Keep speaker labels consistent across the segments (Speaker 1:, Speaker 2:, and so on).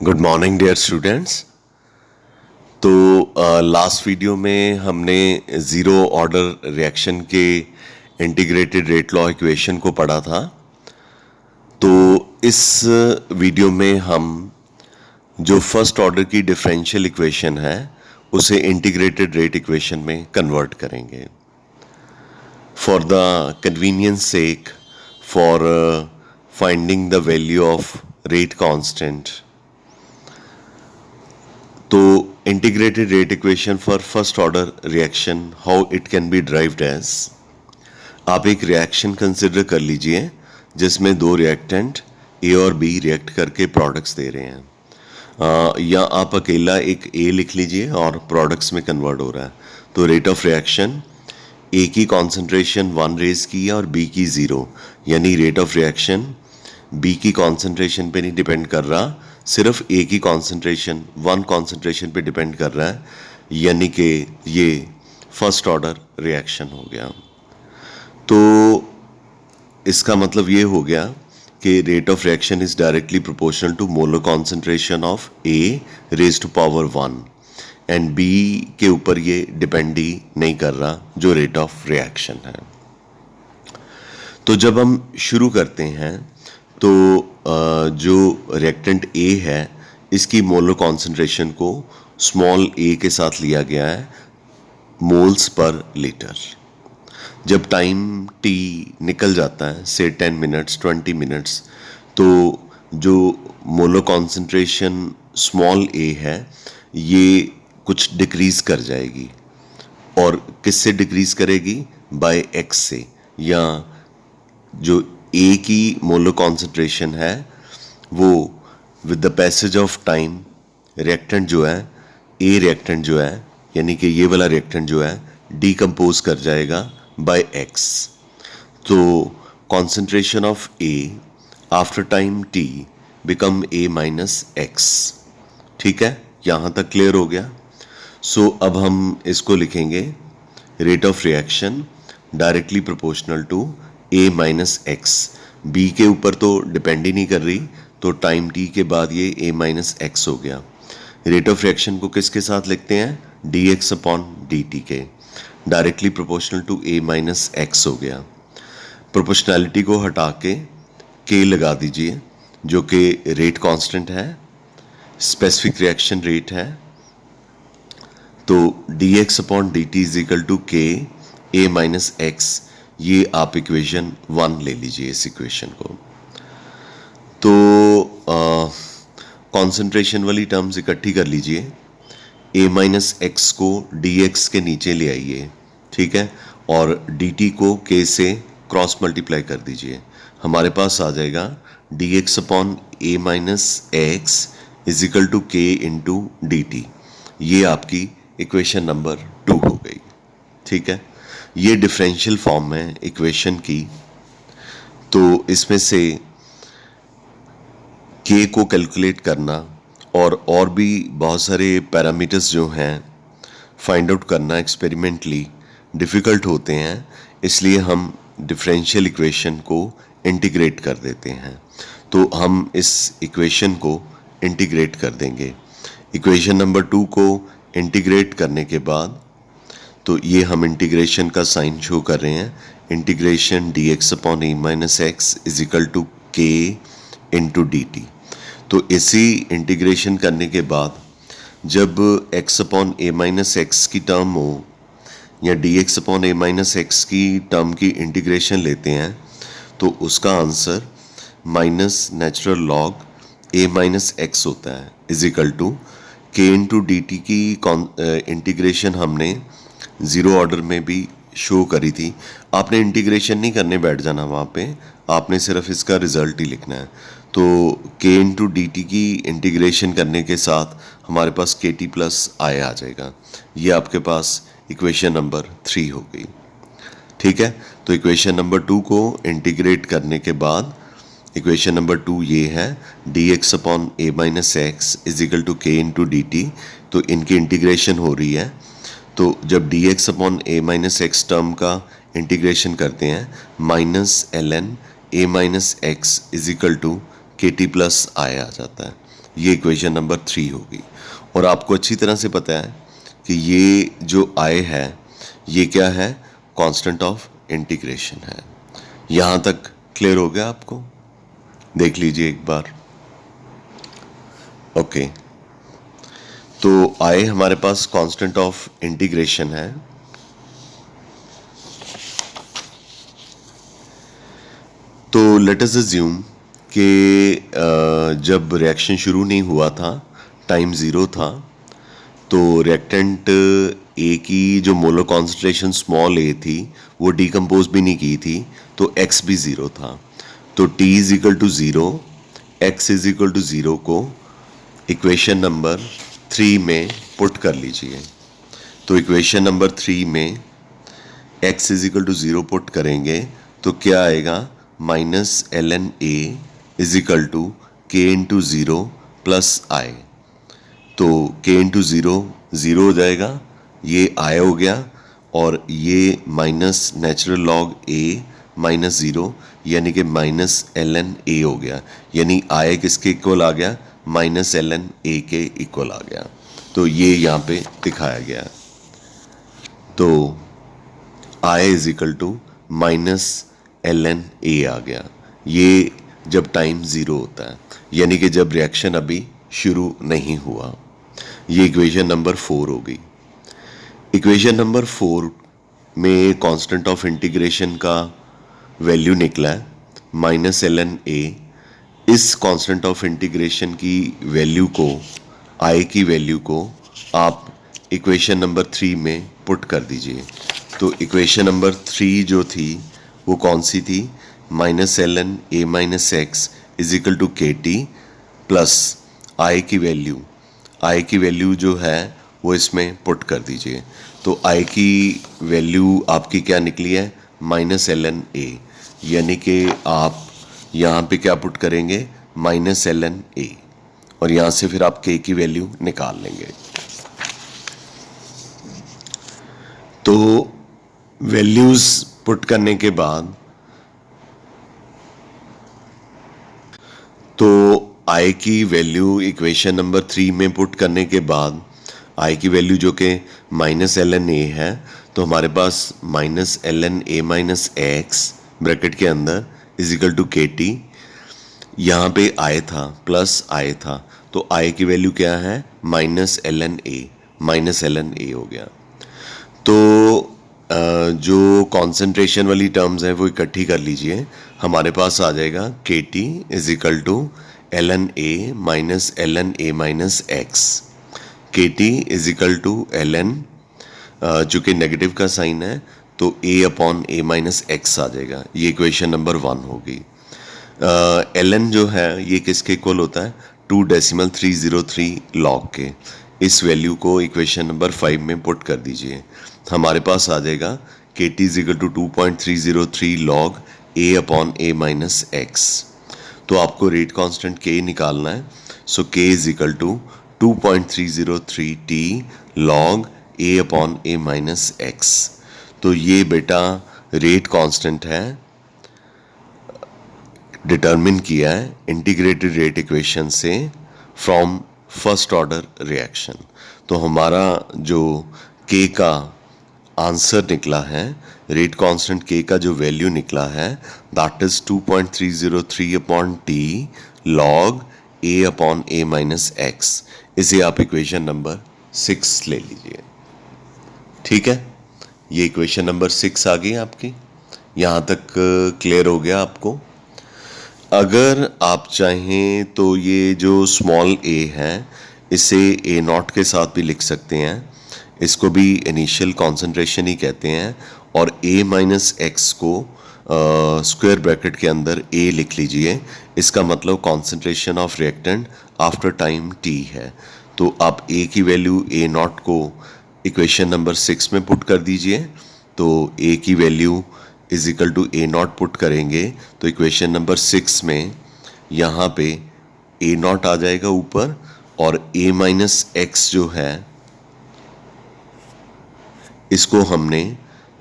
Speaker 1: Good morning dear students. तो last video में हमने ज़ीरो ऑर्डर रिएक्शन के इंटीग्रेटेड रेट लॉ इक्वेशन को पढ़ा था। तो इस वीडियो में हम जो फर्स्ट ऑर्डर की डिफरेंशियल इक्वेशन है उसे इंटीग्रेटेड रेट इक्वेशन में कन्वर्ट करेंगे। For the convenience sake, for finding the value of rate constant, तो integrated rate equation for first order reaction how it can be derived as, आप एक reaction consider कर लीजिए जिसमें दो रिएक्टेंट ए और बी रिएक्ट करके प्रोडक्ट्स दे रहे हैं, या आप अकेला एक ए लिख लीजिए और प्रोडक्ट्स में कन्वर्ट हो रहा है। तो रेट ऑफ रिएक्शन ए की कॉन्सेंट्रेशन 1 रेज की है और बी की 0, यानी रेट ऑफ रिएक्शन बी की कॉन्सेंट्रेशन पे नहीं डिपेंड कर रहा, सिर्फ ए की कॉन्सेंट्रेशन 1 कॉन्सेंट्रेशन पे डिपेंड कर रहा है, यानी कि ये फर्स्ट ऑर्डर रिएक्शन हो गया। तो इसका मतलब ये हो गया कि rate of reaction is directly proportional to molar concentration of a raise to power 1 and b के ऊपर ये डिपेंड ही नहीं कर रहा जो रेट ऑफ रिएक्शन है। तो जब हम शुरू करते हैं तो जो रिएक्टेंट ए है इसकी मोलर कॉन्सेंट्रेशन को स्मॉल ए के साथ लिया गया है मोल्स पर लीटर। जब टाइम टी निकल जाता है से 10 मिनट्स 20 मिनट्स, तो जो मोलर कॉन्सेंट्रेशन स्मॉल ए है ये कुछ डिक्रीज कर जाएगी। और किससे डिक्रीज करेगी? बाय एक्स से, या जो ए की मोलर कॉन्सेंट्रेशन है वो with the passage of time reactant जो है, ए रिएक्टेंट जो है यानी कि ये वाला रिएक्टेंट जो है डीकम्पोज कर जाएगा बाय एक्स। तो concentration of A after time T become a minus x. ठीक है, यहाँ तक क्लियर हो गया। सो अब हम इसको लिखेंगे rate of reaction directly proportional to a minus x. B के ऊपर तो डिपेंड ही नहीं कर रही, तो टाइम टी के बाद ये ए माइनस एक्स हो गया। रेट ऑफ रिएक्शन को किसके साथ लिखते हैं? D x upon d t के, directly proportional to a minus x हो गया। प्रोपोर्शनैलिटी को हटा के लगा दीजिए जो कि रेट कांस्टेंट है, स्पेसिफिक रिएक्शन रेट है। तो d x upon d t is equal to k a minus x, ये आप इक्वेशन 1 ले लीजिए इस इक्वेशन को। तो कॉन्सेंट्रेशन वाली टर्म्स इकट्ठी कर लीजिए, ए माइनस एक्स को डी एक्स के नीचे ले आइए, ठीक है, और डी टी को के से क्रॉस मल्टीप्लाई कर दीजिए। हमारे पास आ जाएगा d x upon a minus x is equal to k into d t. ये आपकी इक्वेशन नंबर 2 हो गई। ठीक है, ये डिफरेंशियल फॉर्म है इक्वेशन की। तो इसमें से के को कैलकुलेट करना और भी बहुत सारे पैरामीटर्स जो हैं फाइंड आउट करना एक्सपेरिमेंटली डिफ़िकल्ट होते हैं, इसलिए हम डिफरेंशियल इक्वेशन को इंटीग्रेट कर देते हैं। तो हम इस इक्वेशन को इंटीग्रेट कर देंगे। इक्वेशन नंबर 2 को इंटीग्रेट करने के बाद तो ये हम इंटीग्रेशन का साइन शो कर रहे हैं, integration d x upon a minus x is equal to k into d t. तो इसी इंटीग्रेशन करने के बाद जब x upon a minus x की टर्म हो या d x upon a minus x की टर्म की इंटीग्रेशन लेते हैं तो उसका answer minus natural log a minus x होता है is equal to k into d t की इंटीग्रेशन हमने ज़ीरो ऑर्डर में भी शो करी थी। आपने इंटीग्रेशन नहीं करने बैठ जाना वहाँ पे, आपने सिर्फ इसका रिजल्ट ही लिखना है। तो के इंटू डी टी की इंटीग्रेशन करने के साथ हमारे पास के टी प्लस आई आ जाएगा। ये आपके पास इक्वेशन नंबर 3 हो गई। ठीक है, तो इक्वेशन नंबर 2 को इंटीग्रेट करने के बाद इक्वेशन नंबर 2 ये है d x upon a minus x is equal to k into d t. तो इनकी इंटीग्रेशन हो रही है, तो जब d x upon a minus x term का इंटीग्रेशन करते हैं minus l n a minus x is equal to k t plus i आ जाता है। ये इक्वेशन नंबर 3 होगी। और आपको अच्छी तरह से पता है कि ये जो आई है ये क्या है, कांस्टेंट ऑफ इंटीग्रेशन है। यहाँ तक क्लियर हो गया आपको? देख लीजिए एक बार। ओके, तो आई हमारे पास कांस्टेंट ऑफ इंटीग्रेशन है। तो लेट अस अज्यूम कि जब रिएक्शन शुरू नहीं हुआ था, टाइम ज़ीरो था, तो रिएक्टेंट ए की जो मोलर कॉन्सेंट्रेशन स्मॉल ए थी वो डिकम्पोज भी नहीं की थी, तो एक्स भी ज़ीरो था। तो t is equal to zero, x is equal to zero को इक्वेशन नंबर 3 में पुट कर लीजिए। तो इक्वेशन नंबर 3 में x is equal to zero put करेंगे तो क्या आएगा, minus l n a is equal to k into zero plus i. तो k इंटू ज़ीरो ज़ीरो हो जाएगा, ये आई हो गया, और ये minus natural log a minus zero यानी कि माइनस एल एन ए हो गया। यानी आई किसके इक्वल आ गया, माइनस एल एन ए के इक्वल आ गया। तो ये यहाँ पे दिखाया गया। तो I is equal to minus l n a आ गया। ये जब टाइम ज़ीरो होता है, यानी कि जब रिएक्शन अभी शुरू नहीं हुआ। ये इक्वेशन नंबर 4 हो गई। इक्वेशन नंबर 4 में कांस्टेंट ऑफ इंटीग्रेशन का वैल्यू निकला है माइनस एल एन ए। इस कांस्टेंट ऑफ इंटीग्रेशन की वैल्यू को, आई की वैल्यू को आप इक्वेशन नंबर 3 में पुट कर दीजिए। तो इक्वेशन नंबर 3 जो थी वो कौन सी थी, minus l n a minus x is equal to k t plus i की वैल्यू जो है वो इसमें पुट कर दीजिए। तो आई की वैल्यू आपकी क्या निकली है, माइनस एल एन ए, यानी कि आप यहाँ पे क्या पुट करेंगे, माइनस एल एन ए, और यहाँ से फिर आप के की वैल्यू निकाल लेंगे। तो वैल्यूज पुट करने के बाद तो आई की वैल्यू इक्वेशन नंबर 3 में पुट करने के बाद आई की वैल्यू जो कि माइनस एल एन ए है, तो हमारे पास minus l n a minus x bracket के अंदर is equal to k t, यहाँ पे आई था प्लस आई था, तो आई की वैल्यू क्या है, माइनस एल एन ए हो गया। तो जो कॉन्सेंट्रेशन वाली टर्म्स हैं वो इकट्ठी कर लीजिए। हमारे पास आ जाएगा k t is equal to l n a minus l n a minus x. K t is equal to l n, चूँकि नेगेटिव का साइन है तो a upon a minus x आ जाएगा। ये इक्वेशन नंबर 1 होगी। एल एन जो है ये किसके इक्वल होता है, 2.303 लॉग के। इस वैल्यू को इक्वेशन नंबर 5 में पुट कर दीजिए। हमारे पास आ जाएगा k t is equal to 2.303 log a upon a minus x. तो आपको रेट कांस्टेंट के निकालना है। So k is equal to 2.303 t log a upon a minus x. तो ये बेटा रेट कांस्टेंट है, डिटरमिन किया है इंटीग्रेटेड रेट इक्वेशन से फ्रॉम फर्स्ट ऑर्डर रिएक्शन। तो हमारा जो के का आंसर निकला है, रेट कांस्टेंट के का जो वैल्यू निकला है, that is 2.303 upon t log a upon a minus x. इसे आप इक्वेशन नंबर 6 ले लीजिए। ठीक है, ये इक्वेशन नंबर 6 आ गई आपकी। यहाँ तक क्लियर हो गया आपको? अगर आप चाहें तो ये जो स्मॉल ए है इसे ए नॉट के साथ भी लिख सकते हैं। इसको भी इनिशियल कॉन्सेंट्रेशन ही कहते हैं। और a माइनस एक्स को स्क्वायर ब्रैकेट के अंदर a लिख लीजिए। इसका मतलब concentration of reactant after time t है। तो आप a की वैल्यू a नॉट को इक्वेशन नंबर 6 में पुट कर दीजिए। तो a की वैल्यू is equal to a naught put करेंगे तो इक्वेशन नंबर 6 में यहाँ पे ए नॉट आ जाएगा ऊपर, और a माइनस एक्स जो है इसको हमने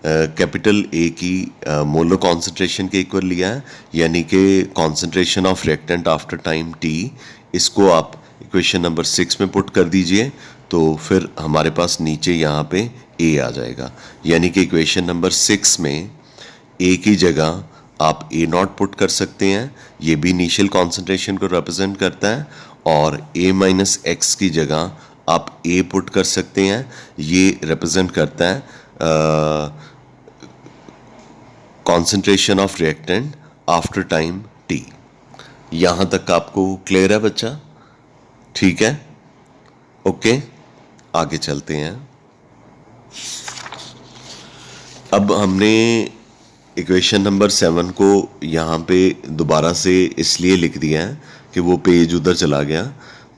Speaker 1: कैपिटल ए की मोलर कॉन्सेंट्रेशन के इक्वल लिया है, यानी कि concentration of reactant after time T. इसको आप इक्वेशन नंबर 6 में पुट कर दीजिए, तो फिर हमारे पास नीचे यहाँ पे ए आ जाएगा, यानी कि इक्वेशन नंबर 6 में ए की जगह आप ए नॉट पुट कर सकते हैं, ये भी इनिशियल कॉन्सेंट्रेशन को रिप्रेजेंट करता है, और ए माइनस एक्स की जगह आप ए पुट कर सकते हैं, ये रिप्रेजेंट करता है concentration of reactant after time T. यहाँ तक आपको क्लियर है बच्चा? ठीक है, ओके, आगे चलते हैं। अब हमने इक्वेशन नंबर 7 को यहाँ पे दोबारा से इसलिए लिख दिया है कि वो पेज उधर चला गया।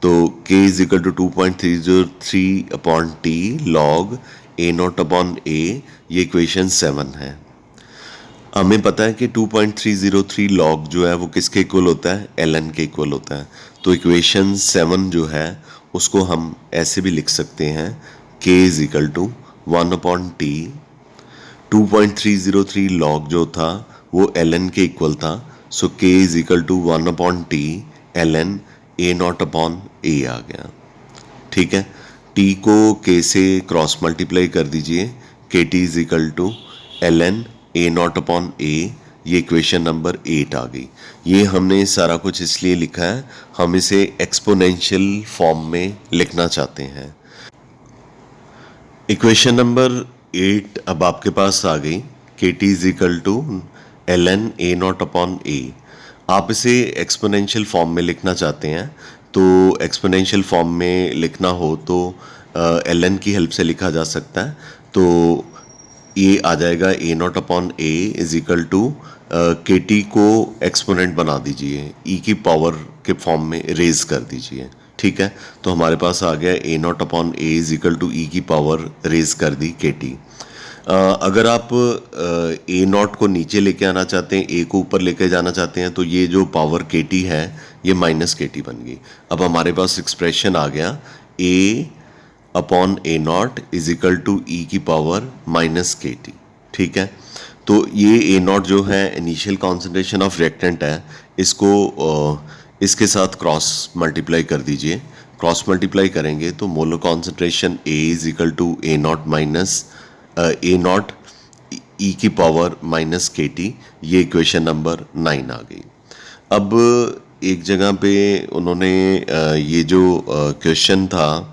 Speaker 1: तो k is equal to 2.303 upon t log a not upon a, ये इक्वेशन 7 है। हमें पता है कि 2.303 लॉग जो है वो किसके इक्वल होता है? ln के इक्वल होता है। तो इक्वेशन 7 जो है उसको हम ऐसे भी लिख सकते हैं, k is equal to 1 upon t. 2.303 log जो था वो ln के इक्वल था, सो k is equal to 1 upon t ln a naught upon a आ गया। ठीक है, t को k से क्रॉस मल्टीप्लाई कर दीजिए, kt is equal to ln a naught upon a, ये इक्वेशन नंबर 8 आ गई। ये हमने सारा कुछ इसलिए लिखा है, हम इसे एक्सपोनेंशियल फॉर्म में लिखना चाहते हैं। इक्वेशन नंबर 8 अब आपके पास आ गई, kt is equal to ln a naught upon a। आप इसे एक्सपोनेंशियल फॉर्म में लिखना चाहते हैं, तो एक्सपोनेंशियल फॉर्म में लिखना हो तो ln की हेल्प से लिखा जा सकता है। तो ये आ जाएगा a naught upon a is equal to kt को एक्सपोनेंट बना दीजिए, e की पावर के फॉर्म में रेज कर दीजिए। ठीक है, तो हमारे पास आ गया a naught upon a is equal to e की पावर रेज कर दी kt। अगर आप a नॉट को नीचे लेके आना चाहते हैं, a को ऊपर लेके जाना चाहते हैं, तो ये जो पावर kt है ये माइनस kt बन गई। अब हमारे पास एक्सप्रेशन आ गया a upon a naught is equal to e की पावर माइनस kt। ठीक है, तो ये a नॉट जो है इनिशियल कॉन्सेंट्रेशन ऑफ रिएक्टेंट है, इसको इसके साथ क्रॉस मल्टीप्लाई कर दीजिए। क्रॉस मल्टीप्लाई करेंगे तो molar concentration a is equal to a naught minus a naught e की पावर माइनस kt, ये इक्वेशन नंबर 9 आ गई। अब एक जगह पे उन्होंने ये जो क्वेश्चन था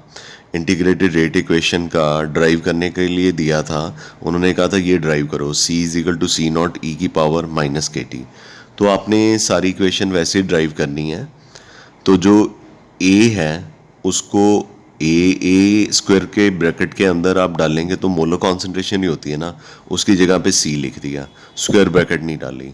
Speaker 1: इंटीग्रेटेड रेट इक्वेशन का ड्राइव करने के लिए दिया था, उन्होंने कहा था ये ड्राइव करो, c is equal to c not e की पावर माइनस kt। तो आपने सारी इक्वेशन वैसे ड्राइव करनी है। तो जो a है उसको a स्क्वायर के ब्रैकेट के अंदर आप डालेंगे तो मोलर कॉन्सेंट्रेशन ही होती है ना, उसकी जगह पे c लिख दिया, स्क्वायर ब्रैकेट नहीं डाली।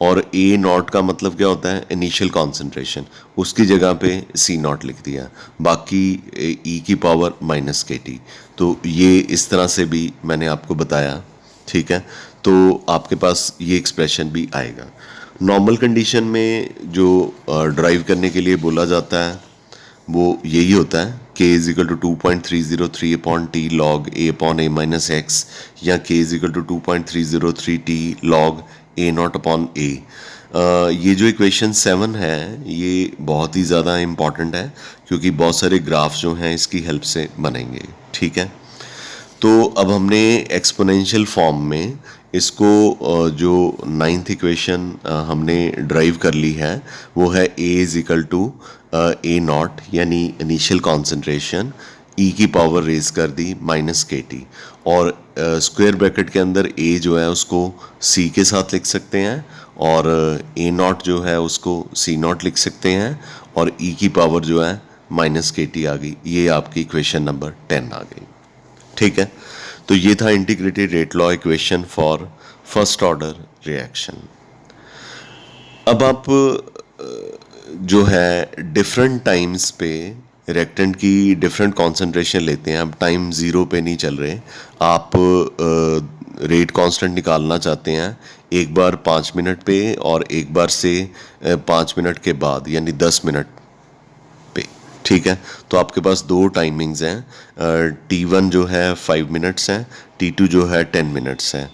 Speaker 1: और a नॉट का मतलब क्या होता है? इनिशियल कॉन्सेंट्रेशन, उसकी जगह पे c नॉट लिख दिया, बाकी e की पावर माइनस kt। तो ये इस तरह से भी मैंने आपको बताया। ठीक है, तो आपके पास ये एक्सप्रेशन भी आएगा। नॉर्मल कंडीशन में जो ड्राइव करने के लिए बोला जाता है वो यही होता है, k is equal to 2.303 upon t log a upon a minus x, या k is equal to 2.303 t log a naught upon a। ये जो इक्वेशन 7 है ये बहुत ही ज़्यादा इम्पॉर्टेंट है, क्योंकि बहुत सारे ग्राफ जो हैं इसकी हेल्प से बनेंगे। ठीक है, तो अब हमने एक्सपोनेंशियल फॉर्म में इसको जो 9th इक्वेशन हमने ड्राइव कर ली है वो है a is equal to a naught, यानी इनिशियल कॉन्सेंट्रेशन, e की पावर रेज कर दी माइनस kt, और स्क्वायर ब्रैकेट के अंदर a जो है उसको c के साथ लिख सकते हैं, और a नॉट जो है उसको c नॉट लिख सकते हैं, और e की पावर जो है माइनस kt आ गई। ये आपकी इक्वेशन नंबर 10 आ गई। ठीक है, तो ये था integrated rate law equation for first order reaction. अब आप जो है डिफरेंट टाइम्स पे रिएक्टेंट की डिफरेंट कॉन्सेंट्रेशन लेते हैं। अब टाइम 0 पे नहीं चल रहे, आप रेट कांस्टेंट निकालना चाहते हैं, एक बार 5 मिनट पे और एक बार से 5 मिनट के बाद, यानी 10 मिनट पे। ठीक है। तो आपके पास दो टाइमिंग्स हैं, T1 जो है 5 मिनट्स है, T2 जो है 10 मिनट्स है।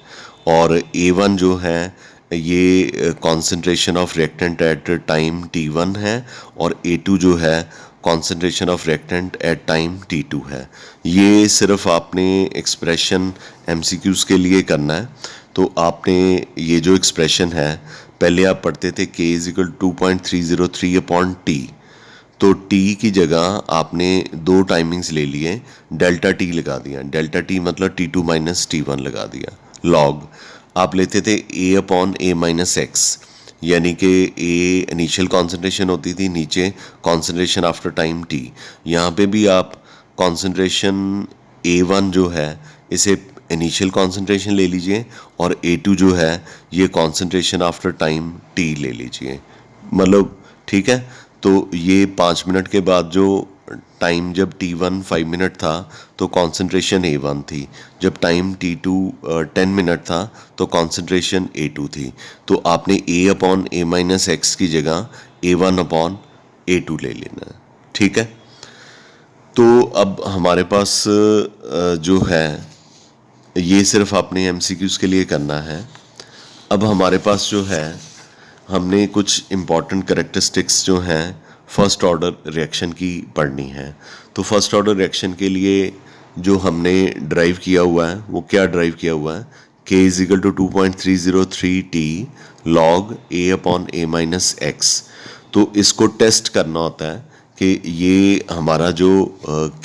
Speaker 1: और A1 जो है ये concentration of reactant at time T1 है, और A2 जो है concentration of reactant at time T2 है। ये सिर्फ आपने एक्सप्रेशन MCQs के लिए करना है। तो आपने ये जो एक्सप्रेशन है, पहले आप पढ़ते थे K is equal 2.303 upon T, तो T की जगह आपने दो टाइमिंग्स ले लिए, डेल्टा T लगा दिया, डेल्टा T मतलब T2 माइनस T1 लगा दिया। लॉग आप लेते थे A upon A minus x, यानी कि A इनिशियल कॉन्सेंट्रेशन होती थी, नीचे कॉन्सेंट्रेशन आफ्टर टाइम T। यहाँ पे भी आप कॉन्सेंट्रेशन A1 जो है इसे इनिशियल कॉन्सेंट्रेशन ले लीजिए, और A2 जो है ये कॉन्सेंट्रेशन आफ्टर टाइम T ले लीजिए, मतलब ठीक है। तो ये 5 मिनट के बाद जो टाइम जब T1 5 मिनट था तो कॉन्सेंट्रेशन A1 थी, जब टाइम T2 10 मिनट था तो कॉन्सेंट्रेशन A2 थी। तो आपने A upon A minus x की जगह A1 अपॉन A2 ले लेना है, ठीक है। तो अब हमारे पास जो है ये सिर्फ आपने MCQs के लिए करना है। अब हमारे पास जो है हमने कुछ इम्पॉर्टेंट करेक्टरिस्टिक्स जो हैं फर्स्ट ऑर्डर रिएक्शन की पढ़नी है। तो फर्स्ट ऑर्डर रिएक्शन के लिए जो हमने ड्राइव किया हुआ है वो क्या ड्राइव किया हुआ है, K is equal to 2.303 T log A upon A minus x. तो इसको टेस्ट करना होता है कि ये हमारा जो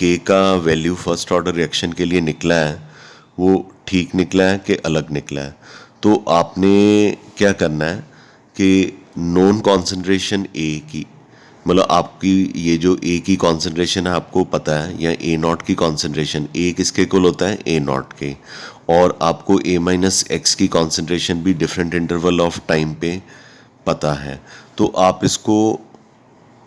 Speaker 1: K का वैल्यू फर्स्ट ऑर्डर रिएक्शन के लिए निकला है वो ठीक निकला है कि अलग निकला है। तो आपने क्या करना है कि नॉन कॉन्सेंट्रेशन A की, मतलब आपकी ये जो A की कॉन्सेंट्रेशन है आपको पता है, या A नॉट की कॉन्सेंट्रेशन A किसके इक्वल होता है, A नॉट के, और आपको A माइनस एक्स की कॉन्सेंट्रेशन भी डिफरेंट इंटरवल ऑफ टाइम पे पता है। तो आप इसको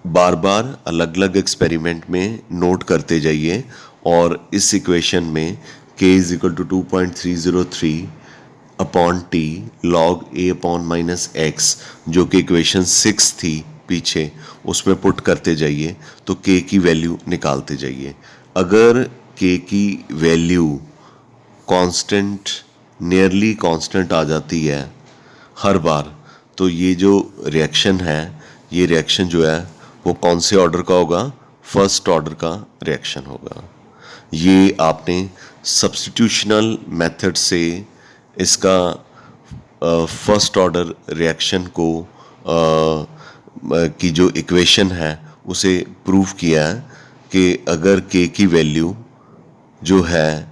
Speaker 1: बार बार अलग अलग एक्सपेरिमेंट में नोट करते जाइए, और इस इक्वेशन में K is equal to 2.303 upon T log A upon minus x, जो कि इक्वेशन 6 थी पीछे, उसमें पुट करते जाइए तो K की वैल्यू निकालते जाइए। अगर K की वैल्यू कांस्टेंट, नियरली कांस्टेंट आ जाती है हर बार, तो ये जो रिएक्शन है, ये रिएक्शन जो है वो कौन से ऑर्डर का होगा, फर्स्ट ऑर्डर का रिएक्शन होगा। ये आपने सब्स्टिट्यूशनल मेथड से इसका फर्स्ट ऑर्डर रिएक्शन को की जो इक्वेशन है उसे प्रूव किया है कि अगर K की वैल्यू जो है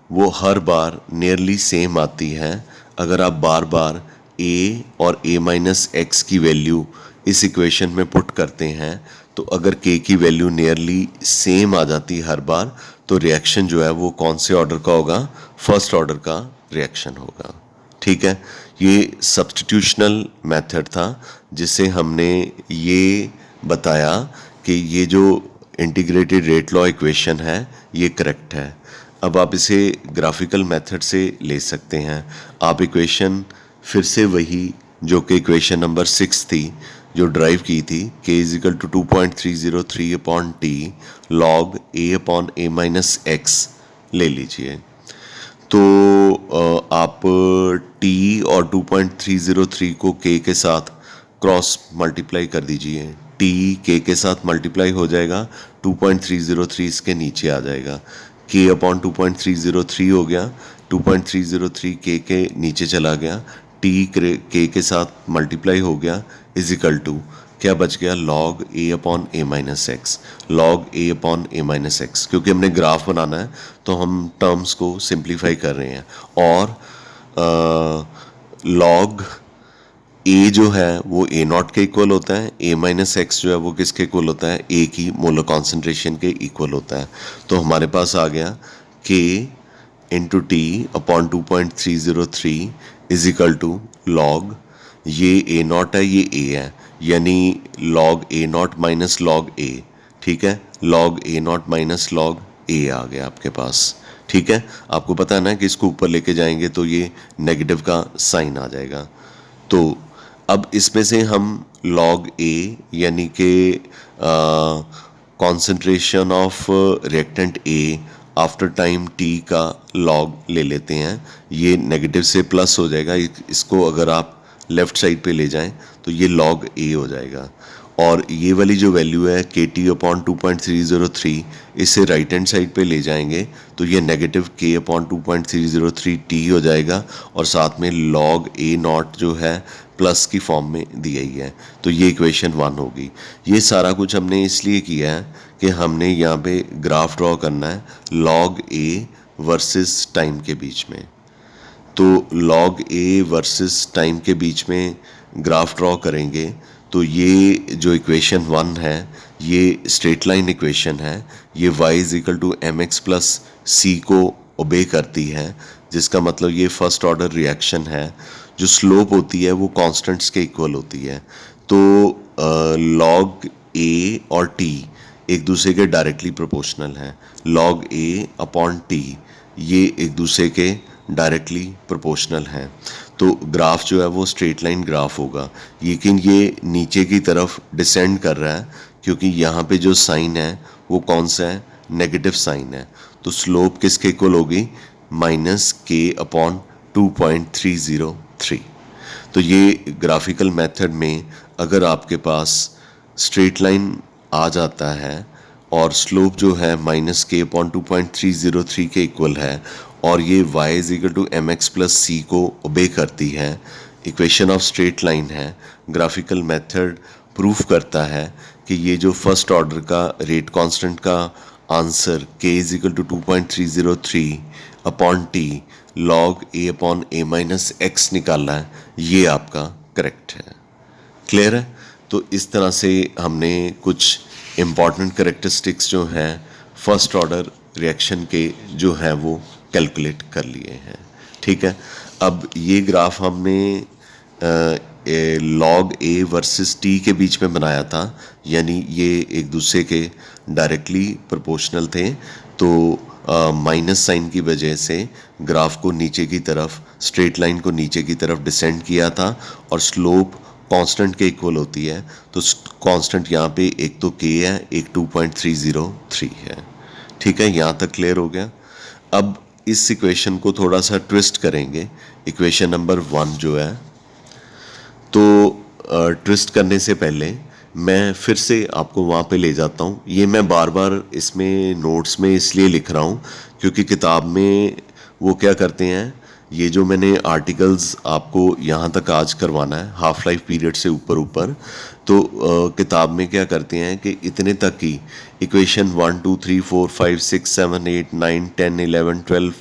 Speaker 1: वो हर बार नियरली सेम आती है, अगर आप बार बार A और A माइनस एक्स की वैल्यू इस इक्वेशन में पुट करते हैं, तो अगर K की वैल्यू नियरली सेम आ जाती है हर बार, तो रिएक्शन जो है वो कौन से ऑर्डर का होगा, फर्स्ट ऑर्डर का रिएक्शन होगा, ठीक है। ये सब्स्टिट्यूशनल मेथड था जिससे हमने ये बताया कि ये जो इंटीग्रेटेड रेट लॉ इक्वेशन है ये करेक्ट है। अब आप इसे ग्राफिकल मेथड से ले सकते हैं। आप इक्वेशन फिर से वही जो कि इक्वेशन नंबर 6 थी जो ड्राइव की थी, K is equal to 2.303 upon T log A upon A minus x ले लीजिए। तो आप T और 2.303 को K के साथ क्रॉस मल्टीप्लाई कर दीजिए। T K के साथ मल्टीप्लाई हो जाएगा, 2.303 इसके नीचे आ जाएगा, K अपॉन 2.303 हो गया, 2.303 K के नीचे चला गया, T K के साथ मल्टीप्लाई हो गया, इज इक्वल टू क्या बच गया, log A upon A minus x, log A upon A minus x. क्योंकि हमने ग्राफ बनाना है तो हम टर्म्स को सिंप्लीफाई कर रहे हैं, और लॉग A जो है वो A नॉट के इक्वल होता है, A माइनस एक्स जो है वो किसके इक्वल होता है, A की मोलर कॉन्सेंट्रेशन के इक्वल होता है। तो हमारे पास आ गया K into T upon 2.303 is equal to log, ये A नॉट है, ये A है, यानी log A naught minus log A, ठीक है, log A naught minus log A आ गया आपके पास, ठीक है। आपको पता है ना कि इसको ऊपर लेके जाएंगे तो ये नेगेटिव का साइन आ जाएगा। तो अब इसमें से हम लॉग A यानी कि concentration of reactant A after time T का लॉग ले लेते हैं, ये नेगेटिव से प्लस हो जाएगा, इसको अगर आप लेफ्ट साइड पे ले जाएं तो ये लॉग ए हो जाएगा, और ये वाली जो वैल्यू है के टी अपॉन 2.303 इसे राइट हैंड साइड पे ले जाएंगे तो ये नेगेटिव के अपॉन 2.303 टी हो जाएगा, और साथ में लॉग ए नॉट जो है प्लस की फॉर्म में दी गई है, तो ये इक्वेशन 1 होगी। ये सारा कुछ हमने इसलिए किया है कि हमने यहाँ पे ग्राफ ड्रॉ करना है लॉग ए वर्सेस टाइम के बीच में। तो लॉग ए वर्सेस टाइम के बीच में ग्राफ ड्रॉ करेंगे तो ये जो इक्वेशन 1 है ये स्ट्रेट लाइन इक्वेशन है, ये y is equal to m x plus c को ओबे करती है, जिसका मतलब ये फर्स्ट ऑर्डर रिएक्शन है, जो स्लोप होती है वो कांस्टेंट्स के इक्वल होती है। तो लॉग ए और टी एक दूसरे के डायरेक्टली प्रोपोर्शनल हैं, लॉग ए अपॉन टी ये एक दूसरे के डायरेक्टली प्रोपोर्शनल हैं, तो ग्राफ जो है वो स्ट्रेट लाइन ग्राफ होगा, लेकिन ये नीचे की तरफ डिसेंड कर रहा है क्योंकि यहाँ पे जो साइन है वो कौन सा है, नेगेटिव साइन है, तो स्लोप किसके इक्वल होगी, माइनस के अपॉन 2.303। तो ये ग्राफिकल मेथड में अगर आपके पास स्ट्रेट लाइन आ जाता है और स्लोप जो है माइनस के अपॉन 2.303 के इक्वल है और ये y is equal to m x plus c को ओबे करती है, इक्वेशन ऑफ स्ट्रेट लाइन है, ग्राफिकल मेथड प्रूफ करता है कि ये जो फर्स्ट ऑर्डर का रेट कांस्टेंट का answer k is equal to 2.303 upon t log a upon a minus x निकालना है, ये आपका करेक्ट है। क्लियर है? तो इस तरह से हमने कुछ इम्पॉर्टेंट करेक्टरिस्टिक्स जो हैं फर्स्ट ऑर्डर रिएक्शन के जो हैं वो कैलकुलेट कर लिए हैं। ठीक है, अब ये ग्राफ हमने लॉग ए वर्सेस टी के बीच में बनाया था, यानी ये एक दूसरे के डायरेक्टली प्रोपोर्शनल थे, तो माइनस साइन की वजह से ग्राफ को नीचे की तरफ, स्ट्रेट लाइन को नीचे की तरफ डिसेंड किया था और स्लोप कांस्टेंट के इक्वल होती है, तो कांस्टेंट यहाँ पे एक तो k है, एक 2.303 है। ठीक है, यहाँ तक क्लियर हो गया। अब इस इक्वेशन को थोड़ा सा ट्विस्ट करेंगे, इक्वेशन नंबर 1 जो है, तो ट्विस्ट करने से पहले मैं फिर से आपको वहाँ पे ले जाता हूँ। ये मैं बार बार इसमें नोट्स में इसलिए लिख रहा हूँ क्योंकि किताब में वो क्या करते हैं, ये जो मैंने आर्टिकल्स आपको यहाँ तक आज करवाना है हाफ लाइफ पीरियड से ऊपर, तो किताब में क्या करते हैं कि इतने तक की इक्वेशन 1 2 3 4 5 6 7 8 9 10 11 12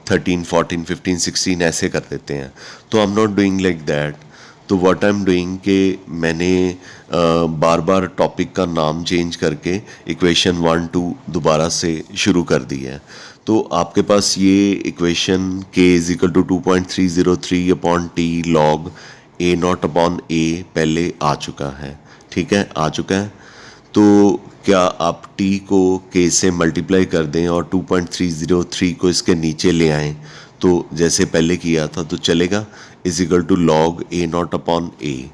Speaker 1: 13 14 15 16 ऐसे कर देते हैं। तो I am not doing like that. तो व्हाट आई एम डूइंग कि मैंने बार बार टॉपिक का नाम चेंज करके इक्वेशन 1 2 दोबारा से शुरू कर दी है। तो आपके पास ये equation k is equal to 2.303 upon t log a not upon a पहले आ चुका है। ठीक है, आ चुका है। तो क्या आप t को k से मल्टीप्लाई कर दें और 2.303 को इसके नीचे ले आएं, तो जैसे पहले किया था तो चलेगा, is equal to log a not upon a.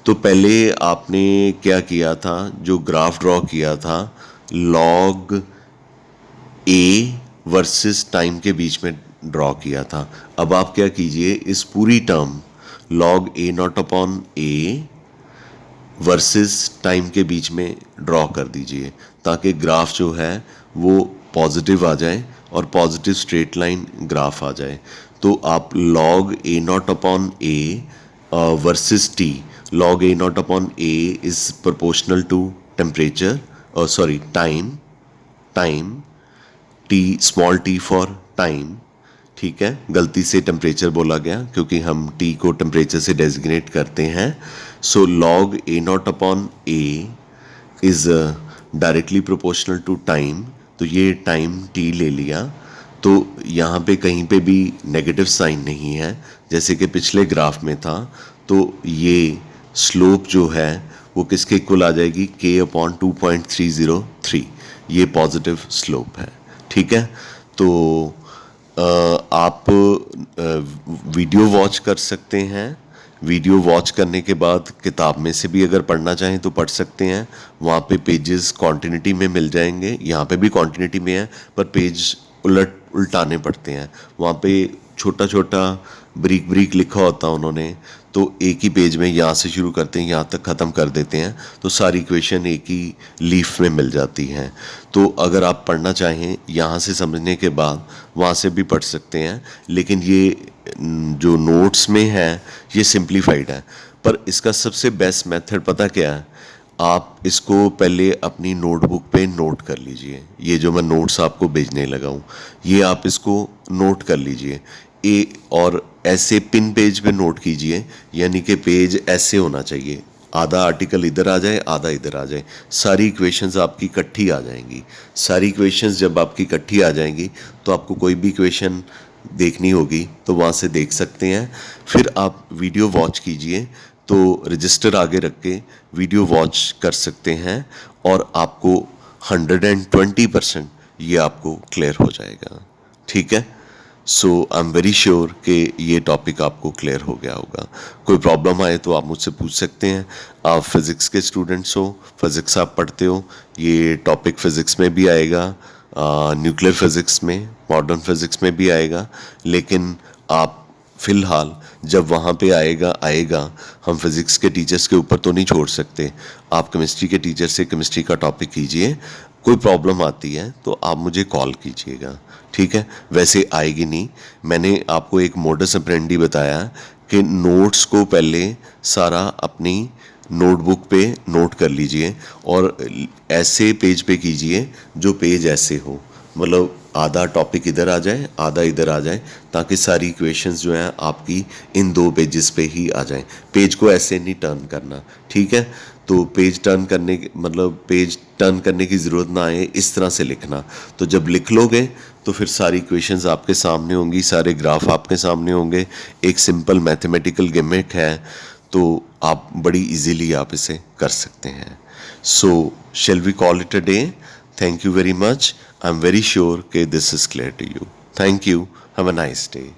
Speaker 1: तो पहले आपने क्या किया था, जो ग्राफ ड्रॉ किया था लॉग ए वर्सेस टाइम के बीच में ड्रॉ किया था। अब आप क्या कीजिए, इस पूरी term log a not upon a versus time के बीच में ड्रॉ कर दीजिए ताकि ग्राफ जो है वो पॉजिटिव आ जाए और पॉजिटिव स्ट्रेट लाइन ग्राफ आ जाए। तो आप log a not upon a versus t, log a not upon a is proportional to temperature, time, t small t for time. ठीक है, गलती से टेम्परेचर बोला गया क्योंकि हम टी को टेम्परेचर से डेजिग्नेट करते हैं। So log a not upon a is directly proportional to time, तो ये टाइम टी ले लिया। तो यहाँ पे कहीं पे भी नेगेटिव साइन नहीं है जैसे कि पिछले ग्राफ में था, तो ये स्लोप जो है वो किसके इक्वल आ जाएगी, k अपॉन 2.303, ये पॉजिटिव स्लोप है। ठीक है, तो आप वीडियो वॉच कर सकते हैं वीडियो वॉच करने के बाद किताब में से भी अगर पढ़ना चाहें तो पढ़ सकते हैं। वहाँ पे पेजेस कॉन्टिन्यूटी में मिल जाएंगे, यहाँ पे भी कॉन्टिन्यूटी में है पर पेज उल्टाने पड़ते हैं। वहाँ पे छोटा छोटा ब्रीक ब्रीक लिखा होता है उन्होंने, तो एक ही पेज में यहाँ से शुरू करते हैं यहाँ तक ख़त्म कर देते हैं, तो सारी इक्वेशन एक ही लीफ में मिल जाती हैं। तो अगर आप पढ़ना चाहें यहाँ से समझने के बाद वहाँ से भी पढ़ सकते हैं, लेकिन ये जो नोट्स में है ये सिंप्लीफाइड है। पर इसका सबसे बेस्ट मेथड पता क्या है, आप इसको पहले अपनी नोटबुक पे नोट कर लीजिए। ये जो मैं नोट्स आपको भेजने लगा हूँ ये आप इसको नोट कर लीजिए और ऐसे पिन पेज पे नोट कीजिए, यानी कि पेज ऐसे होना चाहिए, आधा आर्टिकल इधर आ जाए आधा इधर आ जाए, सारी इक्वेशंस आपकी इकट्ठी आ जाएंगी। सारी इक्वेशंस जब आपकी इकट्ठी आ जाएंगी तो आपको कोई भी इक्वेशन देखनी होगी तो वहाँ से देख सकते हैं। फिर आप वीडियो वॉच कीजिए तो रजिस्टर आगे रख के वीडियो वॉच कर सकते हैं और आपको 120% ये आपको क्लियर हो जाएगा। ठीक है, सो आई एम वेरी श्योर कि ये टॉपिक आपको क्लियर हो गया होगा। कोई प्रॉब्लम आए तो आप मुझसे पूछ सकते हैं। आप फिज़िक्स के स्टूडेंट्स हो, फिज़िक्स आप पढ़ते हो, ये टॉपिक फ़िज़िक्स में भी आएगा, न्यूक्लियर फिज़िक्स में, मॉडर्न फिज़िक्स में भी आएगा, लेकिन आप फ़िलहाल जब वहाँ पे आएगा हम फिज़िक्स के टीचर्स के ऊपर तो नहीं छोड़ सकते। आप केमिस्ट्री के टीचर से केमिस्ट्री का टॉपिक कीजिए, कोई प्रॉब्लम आती है तो आप मुझे कॉल कीजिएगा। ठीक है, वैसे आएगी नहीं। मैंने आपको एक मोडस ऑपरेंडी बताया कि नोट्स को पहले सारा अपनी नोटबुक पे नोट कर लीजिए और ऐसे पेज पे कीजिए जो पेज ऐसे हो, मतलब आधा टॉपिक इधर आ जाए आधा इधर आ जाए, ताकि सारी इक्वेशंस जो हैं आपकी इन दो पेजेस पे ही आ जाएं। पेज को ऐसे नहीं टर्न करना, ठीक है। तो पेज टर्न करने की ज़रूरत ना आए, इस तरह से लिखना। तो जब लिख लोगे तो फिर सारी इक्वेशंस आपके सामने होंगी, सारे ग्राफ आपके सामने होंगे, एक सिंपल मैथमेटिकल गिमिक है, तो आप बड़ी इजीली आप इसे कर सकते हैं। सो shall we call it a day? Thank you very much. I'm very sure that this is clear to you. Thank you. Have a nice day.